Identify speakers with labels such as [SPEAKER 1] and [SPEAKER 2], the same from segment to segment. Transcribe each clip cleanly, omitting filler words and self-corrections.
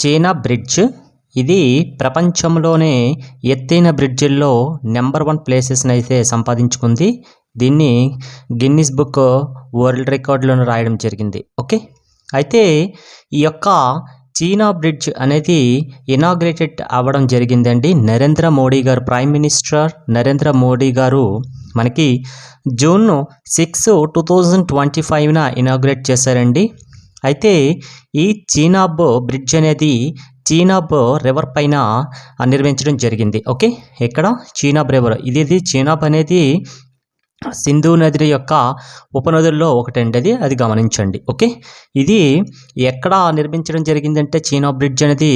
[SPEAKER 1] China bridge. ఇది ప్రపంచంలోనే ఎత్తైన బ్రిడ్జిల్లో నెంబర్ 1 ప్లేసెస్ని అయితే సంపాదించుకుంది. దీన్ని గిన్నిస్ బుక్ వరల్డ్ రికార్డులను రాయడం జరిగింది. ఓకే, అయితే ఈ యొక్క చైనా బ్రిడ్జ్ అనేది ఇనాగ్రేటెడ్ అవ్వడం జరిగిందండి. నరేంద్ర మోడీ గారు, ప్రైమ్ మినిస్టర్ నరేంద్ర మోడీ గారు మనకి జూన్ 6, 2025న ఇనాగ్రేట్ చేశారండి. అయితే ఈ చీనాబ్ బ్రిడ్జ్ అనేది చీనాబ్ రివర్ పైన నిర్మించడం జరిగింది. ఓకే, ఇక్కడ చీనాబ్ రివర్, ఇది చీనాబ్ అనేది సింధు నది యొక్క ఉపనదుల్లో ఒకటండి, అది గమనించండి. ఓకే, ఇది ఎక్కడ నిర్మించడం జరిగిందంటే చీనాబ్ బ్రిడ్జ్ అనేది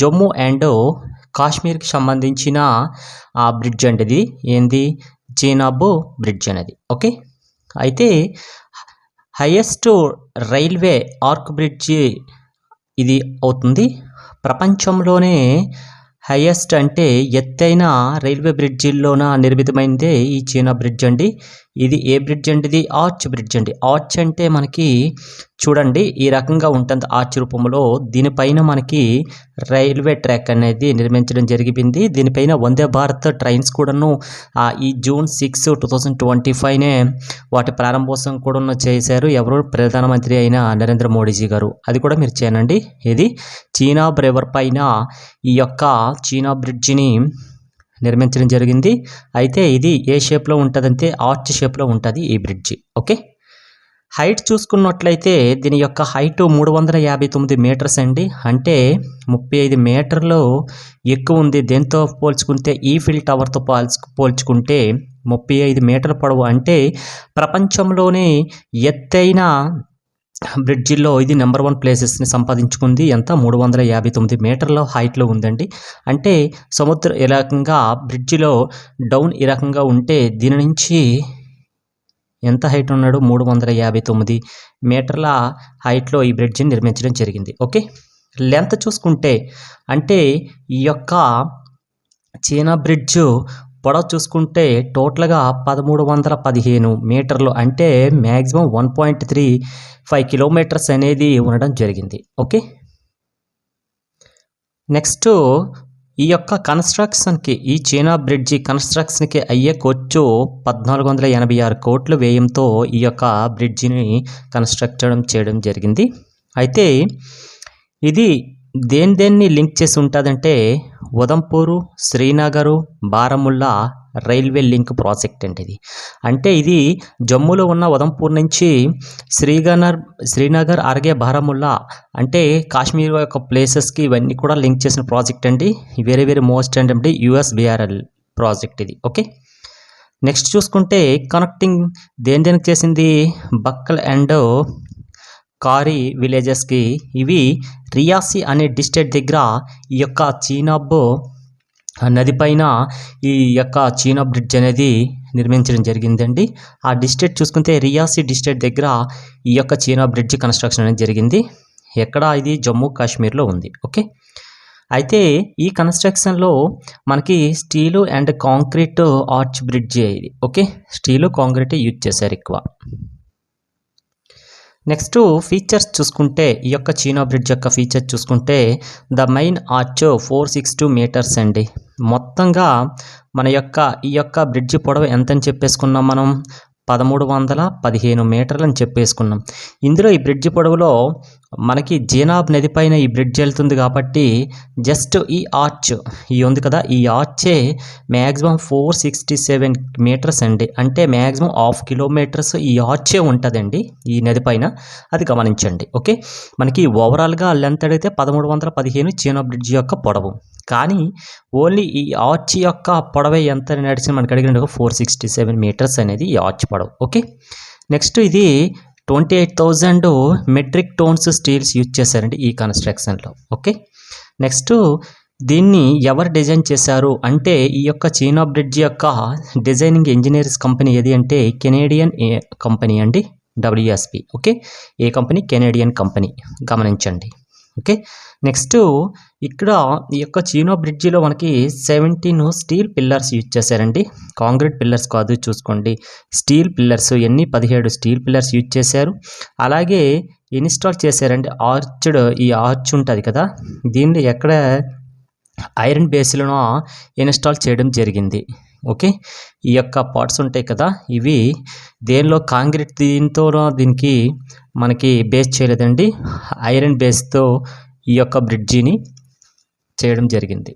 [SPEAKER 1] జమ్మూ అండ్ కాశ్మీర్కి సంబంధించిన ఆ బ్రిడ్జ్ అండి. ఇది ఏంది, చీనాబ్ బ్రిడ్జ్ అనేది. ఓకే, అయితే హైయెస్ట్ రైల్వే ఆర్క్ బ్రిడ్జ్ ఇది అవుతుంది. ప్రపంచంలోనే హైయెస్ట్ అంటే ఎత్తైన రైల్వే బ్రిడ్జిల్లోన నిర్మితమైనదే ఈ చైనా బ్రిడ్జ్ అండి. ఇది ఏ బ్రిడ్జ్ అండి, ఇది ఆర్చ్ బ్రిడ్జ్ అండి. ఆర్చ్ అంటే మనకి చూడండి ఈ రకంగా ఉంటుంది ఆర్చ్ రూపంలో. దీనిపైన మనకి రైల్వే ట్రాక్ అనేది నిర్మించడం జరిగింది. దీనిపైన వందే భారత్ ట్రైన్స్ కూడాను ఈ జూన్ 6, 2025నే వాటి ప్రారంభోత్సవం కూడా చేశారు. ఎవరు, ప్రధానమంత్రి అయిన నరేంద్ర మోడీజీ గారు. అది కూడా మీరు చేయనండి. ఇది చీనాబ్ రివర్ పైన ఈ యొక్క చైనా బ్రిడ్జిని నిర్మించడం జరిగింది. అయితే ఇది ఏ షేప్లో ఉంటుందంటే ఆర్చ్ షేప్లో ఉంటుంది ఈ బ్రిడ్జి. ఓకే, హైట్ చూసుకున్నట్లయితే దీని యొక్క హైట్ 359 మీటర్స్ అండి. అంటే 35 మీటర్లు ఎక్కువ ఉంది. దేంతో పోల్చుకుంటే ఈఫిల్ టవర్తో పోల్చుకుంటే 35 మీటర్ల పొడవు. అంటే ప్రపంచంలోనే ఎత్తైన బ్రిడ్జిల్లో ఇది నెంబర్ 1 ప్లేసెస్ని సంపాదించుకుంది. ఎంత, 359 మీటర్ల హైట్లో ఉందండి. అంటే సముద్ర ఈ రకంగా బ్రిడ్జిలో డౌన్ ఈ రకంగా ఉంటే దీని నుంచి ఎంత హైట్ ఉన్నాడు, 359 మీటర్ల హైట్లో ఈ బ్రిడ్జిని నిర్మించడం జరిగింది. ఓకే, లెంత్ చూసుకుంటే అంటే ఈ యొక్క చైనా బ్రిడ్జ్ పొడవు చూసుకుంటే టోటల్గా 1315 మీటర్లు, అంటే మ్యాక్సిమం 1.35 కిలోమీటర్స్ అనేది ఉండడం జరిగింది. ఓకే, నెక్స్ట్ ఈ యొక్క కన్స్ట్రక్షన్కి, ఈ చైనా బ్రిడ్జి కన్స్ట్రక్షన్కి అయ్యే ఖర్చు 1486 కోట్ల వ్యయంతో ఈ యొక్క బ్రిడ్జిని కన్స్ట్రక్ట్ చేయడం జరిగింది. అయితే ఇది దేన్ని లింక్ చేసి ఉంటుందంటే ఉదంపూరు, Srinagar, Baramulla railway link project అంటే ఇది. అంటే ఇది జమ్మూలో ఉన్న ఉదంపూర్ నుంచి శ్రీనగర్ అలాగే బారాముల్లా అంటే కాశ్మీర్ యొక్క ప్లేసెస్కి ఇవన్నీ కూడా లింక్ చేసిన ప్రాజెక్ట్ అండి. వెరీ మోస్ట్ అంటే USBRL ప్రాజెక్ట్ ఇది. ఓకే, నెక్స్ట్ చూసుకుంటే కనెక్టింగ్ దేనికి చేసింది, బక్కల్ అండ్ కారీ విలేజెస్కి. ఇవి రియాసీ అనే డిస్ట్రిక్ట్ దగ్గర ఈ యొక్క చీనాబ్ నది పైన ఈ యొక్క చైనా బ్రిడ్జ్ అనేది నిర్మించడం జరిగిందండి. ఆ డిస్ట్రిక్ట్ చూసుకుంటే రియాసీ డిస్ట్రిక్ట్ దగ్గర ఈ యొక్క చైనా బ్రిడ్జ్ కన్స్ట్రక్షన్ అనేది జరిగింది. ఎక్కడ, ఇది జమ్మూ కాశ్మీర్లో ఉంది. ఓకే, అయితే ఈ కన్స్ట్రక్షన్లో మనకి steel and concrete arch bridge ఇది. ఓకే, స్టీలు కాంక్రీట్ యూజ్ చేశారు ఎక్కువ. నెక్స్ట్ ఫీచర్స్ చూసుకుంటే ఈ యొక్క చైనా బ్రిడ్జ్ యొక్క ఫీచర్స్ చూసుకుంటే ద మెయిన్ ఆర్చ్ 462 మీటర్స్ అండి. మొత్తంగా మన యొక్క ఈ యొక్క బ్రిడ్జ్ పొడవు ఎంతని చెప్పేసుకున్నాం మనం, 1315 మీటర్లు అని చెప్పేసుకున్నాం. ఇందులో ఈ బ్రిడ్జ్ పొడవులో మనకి చీనాబ్ నది పైన ఈ బ్రిడ్జ్ వెళ్తుంది కాబట్టి జస్ట్ ఈ ఆర్చ్ ఈ ఉంది కదా, ఈ ఆర్చే మ్యాక్సిమం 467 మీటర్స్ అండి. అంటే మ్యాక్సిమం 1/2 కిలోమీటర్స్ ఈ ఆర్చే ఉంటుందండి ఈ నది పైన, అది గమనించండి. ఓకే, మనకి ఓవరాల్గా లెంత్ అడిగితే 1315 చైనా బ్రిడ్జ్ యొక్క పొడవు. కానీ ఓన్లీ ఈ ఆర్చ్ యొక్క పొడవే ఎంత నడిచిన మనకి అడిగినట్టుగా 467 మీటర్స్ అనేది ఈ ఆర్చ్ పొడవు. ఓకే, నెక్స్ట్ ఇది 28,000 మెట్రిక్ టన్స్ స్టీల్స్ యూజ్ చేశారండి ఈ కన్స్ట్రక్షన్లో. ఓకే, నెక్స్ట్ దీన్ని ఎవరు డిజైన్ చేశారు అంటే ఈ యొక్క చైనా బ్రిడ్జ్ యొక్క డిజైనింగ్ ఇంజనీర్స్ కంపెనీ ఏది అంటే కెనేడియన్ కంపెనీ అండి, WSP. ఓకే, ఏ కంపెనీ, కెనేడియన్ కంపెనీ, గమనించండి. ఓకే. నెక్స్ట్ ఇక్కడ ఈ యొక్క చీనా బ్రిడ్జిలో మనకి 17 స్టీల్ పిల్లర్స్ యూజ్ చేశారండి. కాంక్రీట్ పిల్లర్స్ కాదు, చూసుకోండి స్టీల్ పిల్లర్స్, ఎన్ని 17 స్టీల్ పిల్లర్స్ యూజ్ చేశారు. అలాగే ఇన్స్టాల్ చేశారండి ఆర్చ్డ్, ఈ ఆర్చ్ ఉంటుంది కదా, దీన్ని ఎక్కడ ఐరన్ బేస్లను ఇన్స్టాల్ చేయడం జరిగింది. ఓకే. ఈ యొక్క పార్ట్స్ ఉంటాయి కదా, ఇవి దేనిలో కాంక్రీట్ దీనికి మనకి బేస్ చేయలేదండి, ఐరన్ బేస్తో ఈ యొక్క బ్రిడ్జిని చేయడం జరిగింది.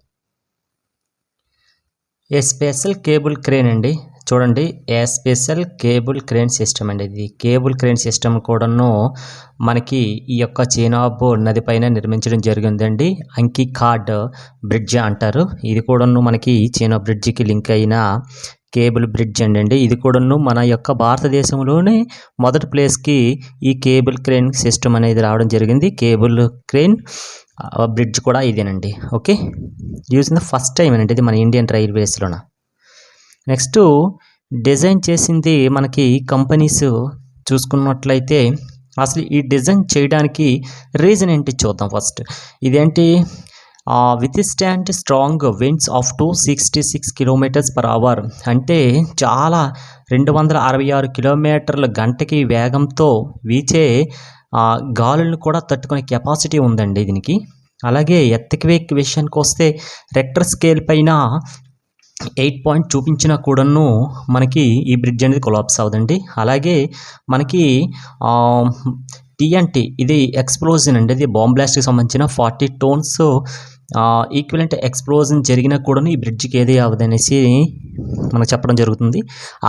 [SPEAKER 1] ఏ స్పెషల్ కేబుల్ క్రేన్ అండి, చూడండి ఏ స్పెషల్ కేబుల్ క్రేన్ సిస్టమ్ అండి. ఇది కేబుల్ క్రేన్ సిస్టమ్ కూడాను మనకి ఈ యొక్క చీనాబ్ నది పైన నిర్మించడం జరిగిందండి. అంకి కార్డ్ బ్రిడ్జ్ అంటారు. ఇది కూడాను మనకి చీనా బ్రిడ్జికి లింక్ అయిన కేబుల్ బ్రిడ్జ్ అండి. ఇది కూడాను మన యొక్క భారతదేశంలోనే మొదటి ప్లేస్కి ఈ కేబుల్ క్రేన్ సిస్టమ్ అనేది రావడం జరిగింది. కేబుల్ క్రేన్ బ్రిడ్జ్ కూడా ఇదేనండి. Okay, use the first time అండి ఇది మన ఇండియన్ రైల్వేస్లోన. నెక్స్ట్ డిజైన్ చేసింది మనకి కంపెనీస్ చూసుకున్నట్లయితే అసలు ఈ డిజైన్ చేయడానికి రీజన్ ఏంటి చూద్దాం ఫస్ట్. ఇదేంటి, with stand strong winds of 266 km/h అంటే చాలా 266 కిలోమీటర్ల గంటకి వేగంతో వీచే గాలులను కూడా తట్టుకునే కెపాసిటీ ఉందండి దీనికి. అలాగే ఎర్త్క్వేక్ విషయానికి వస్తే రెక్టర్ స్కేల్ పైన 8 పాయింట్ చూపించినా కూడాను మనకి ఈ బ్రిడ్జ్ అనేది కొలాప్స్ అవుదండి. అలాగే మనకి TNT ఇది ఎక్స్ప్లోజన్ అండి, ఇది బాంబ్ బ్లాస్ట్కి సంబంధించిన 40 tons ఈక్వలెంట్ ఎక్స్ప్లోజన్ జరిగినా కూడా ఈ బ్రిడ్జికి ఏది అవ్వదనేసి మనకు చెప్పడం జరుగుతుంది.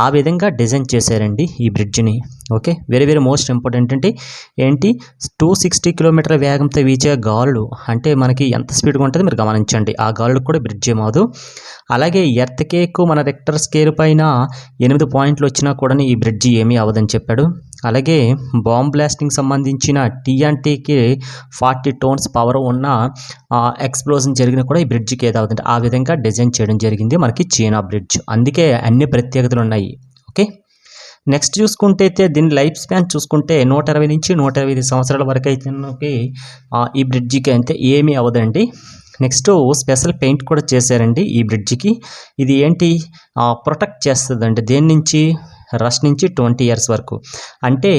[SPEAKER 1] ఆ విధంగా డిజైన్ చేశారండి ఈ బ్రిడ్జిని. Okay, very very most important అంటే ఏంటి, 260 km వేగంతో వీచే గాలులు అంటే మనకి ఎంత స్పీడ్గా ఉంటుంది మీరు గమనించండి. ఆ గాలులకు కూడా బ్రిడ్జ్ ఏమవుదు. అలాగే ఎర్త్క్వేక్ మన రెక్టర్ స్కేల్ పైన 8 పాయింట్లు వచ్చినా కూడా ఈ బ్రిడ్జి ఏమీ అవ్వదని చెప్పాడు. అలాగే బాంబ్ బ్లాస్టింగ్ సంబంధించిన TNTకి 40 tons పవర్ ఉన్న ఎక్స్ప్లోజన్ జరిగినా కూడా ఈ బ్రిడ్జికి ఏదవుతుంది. ఆ విధంగా డిజైన్ చేయడం జరిగింది మనకి చీనా బ్రిడ్జ్. అందుకే అన్ని ప్రత్యేకతలు ఉన్నాయి. ఓకే, నెక్స్ట్ చూసుకుంటే అయితే దీని లైఫ్ స్పాన్ చూసుకుంటే 120 నుంచి 125 సంవత్సరాల వరకు అయితే ఈ బ్రిడ్జికి అయితే ఏమీ అవ్వదండి. నెక్స్ట్ స్పెషల్ పెయింట్ కూడా చేశారండి ఈ బ్రిడ్జికి. ఇది ఏంటి, ప్రొటెక్ట్ చేస్తుందండి దేని నుంచి, రష్ నుంచి 20 years వరకు. అంటే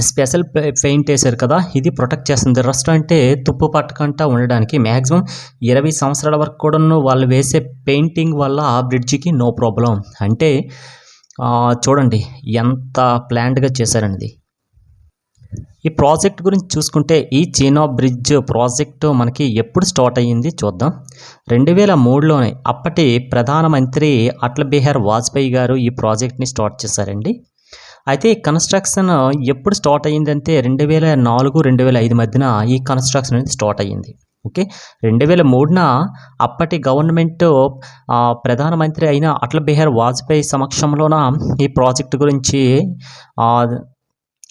[SPEAKER 1] స్పెషల్ పెయింట్ వేశారు కదా, ఇది ప్రొటెక్ట్ చేస్తుంది. రస్ట్ అంటే తుప్పు పట్టకుండా ఉండడానికి మ్యాక్సిమం 20 సంవత్సరాల వరకు కూడా వాళ్ళు వేసే పెయింటింగ్ వల్ల ఆ బ్రిడ్జికి నో ప్రాబ్లం. అంటే చూడండి ఎంత ప్లాన్డ్గా చేశారనేది. ఈ ప్రాజెక్ట్ గురించి చూసుకుంటే ఈ చీనా బ్రిడ్జ్ ప్రాజెక్టు మనకి ఎప్పుడు స్టార్ట్ అయ్యింది చూద్దాం. 2003లోనే అప్పటి ప్రధానమంత్రి అటల్ బిహారీ వాజ్పేయి గారు ఈ ప్రాజెక్ట్ని స్టార్ట్ చేశారండి. అయితే ఈ కన్స్ట్రక్షన్ ఎప్పుడు స్టార్ట్ అయ్యిందంటే 2004-2005 మధ్యన ఈ కన్స్ట్రక్షన్ అనేది స్టార్ట్ అయ్యింది. ఓకే, 2003న అప్పటి గవర్నమెంట్ ప్రధానమంత్రి అయిన అటల్ బిహారీ వాజ్పేయి సమక్షంలోన ఈ ప్రాజెక్ట్ గురించి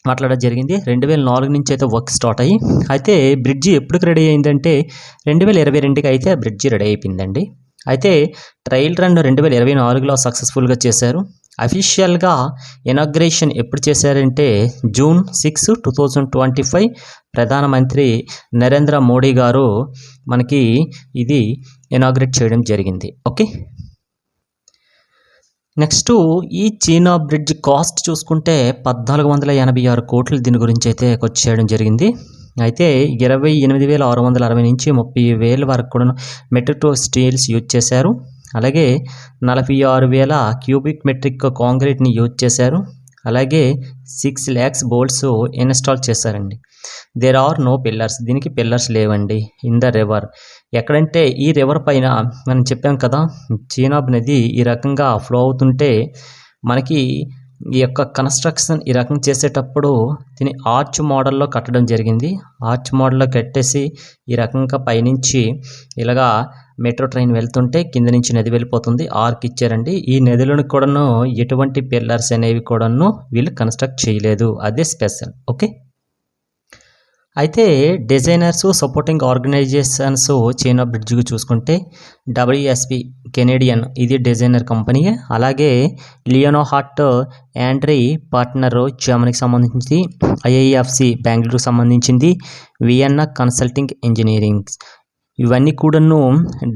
[SPEAKER 1] మాట్లాడడం జరిగింది. 2004 నుంచి అయితే వర్క్ స్టార్ట్ అయ్యి, అయితే బ్రిడ్జి ఎప్పటికి రెడీ అయిందంటే 2022కి అయితే బ్రిడ్జి రెడీ అయిపోయిందండి. అయితే ట్రయల్ రన్ 2024లో సక్సెస్ఫుల్గా చేశారు. అఫీషియల్గా ఇనాగ్రేషన్ ఎప్పుడు చేశారంటే June 6, 2025 ప్రధానమంత్రి నరేంద్ర మోడీ గారు మనకి ఇది ఇనాగ్రేట్ చేయడం జరిగింది. ఓకే, నెక్స్ట్ ఈ చీనా బ్రిడ్జ్ కాస్ట్ చూసుకుంటే 1486 కోట్లు దీని గురించి అయితే ఖర్చు చేయడం జరిగింది. అయితే 28,660 నుంచి 30,000 వరకు కూడా మెట్రో స్టీల్స్ యూజ్ చేశారు. అలాగే 46,000 క్యూబిక్ మెట్రిక్ కాంక్రీట్ని యూజ్ చేశారు. అలాగే 6 lakhs బోల్ట్స్ ఇన్స్టాల్ చేశారండి. దేర్ ఆర్ నో పిల్లర్స్, దీనికి పిల్లర్స్ లేవండి. ఇన్ ద రివర్, ఎక్కడంటే ఈ రివర్ పైన మనం చెప్పాం కదా చీనాబ్ నది ఈ రకంగా ఫ్లో అవుతుంటే మనకి ఈ యొక్క కన్స్ట్రక్షన్ ఈ రకం చేసేటప్పుడు దీన్ని ఆర్చ్ మోడల్లో కట్టడం జరిగింది. ఆర్చ్ మోడల్లో కట్టేసి ఈ రకంగా పైనుంచి ఇలాగా మెట్రో ట్రైన్ వెళ్తుంటే కింద నుంచి నది వెళ్ళిపోతుంది. ఆర్క్ ఇచ్చారండి. ఈ నదులను కూడాను ఎటువంటి పిల్లర్స్ అనేవి కూడాను వీళ్ళు కన్స్ట్రక్ట్ చేయలేదు, అదే స్పెషల్. ఓకే, అయితే డిజైనర్స్ సపోర్టింగ్ ఆర్గనైజేషన్స్ చైనా బ్రిడ్జ్కి చూసుకుంటే డబ్ల్యూఎస్పి కెనేడియన్ ఇది డిజైనర్ కంపెనీ. అలాగే లియోనోహార్ట్ యాండ్రీ పార్ట్నర్ జర్మనీకి సంబంధించింది. ఐఐఎఫ్సి బెంగళూరుకు సంబంధించింది. వియన్నా కన్సల్టింగ్ ఇంజనీరింగ్ ఇవన్నీ కూడాను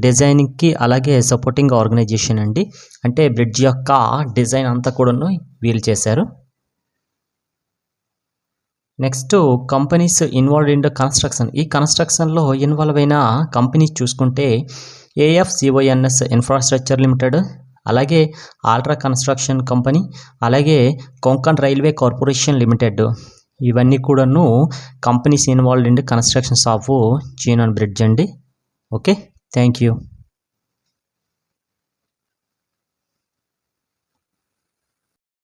[SPEAKER 1] డిజైనింగ్కి అలాగే సపోర్టింగ్ ఆర్గనైజేషన్ అండి. అంటే బ్రిడ్జ్ యొక్క డిజైన్ అంతా కూడాను వీళ్ళు చేశారు. Next companies involved in the construction. ఈ కన్స్ట్రక్షన్లో ఇన్వాల్వ్ అయిన కంపెనీస్ చూసుకుంటే ఏఎఫ్సిఓఎన్ఎస్ ఇన్ఫ్రాస్ట్రక్చర్ లిమిటెడ్, అలాగే ఆల్ట్రా కన్స్ట్రక్షన్ కంపెనీ, అలాగే కొంకన్ రైల్వే కార్పొరేషన్ లిమిటెడ్ ఇవన్నీ కూడాను companies involved in the constructions of China bridge అండి. Okay, thank you.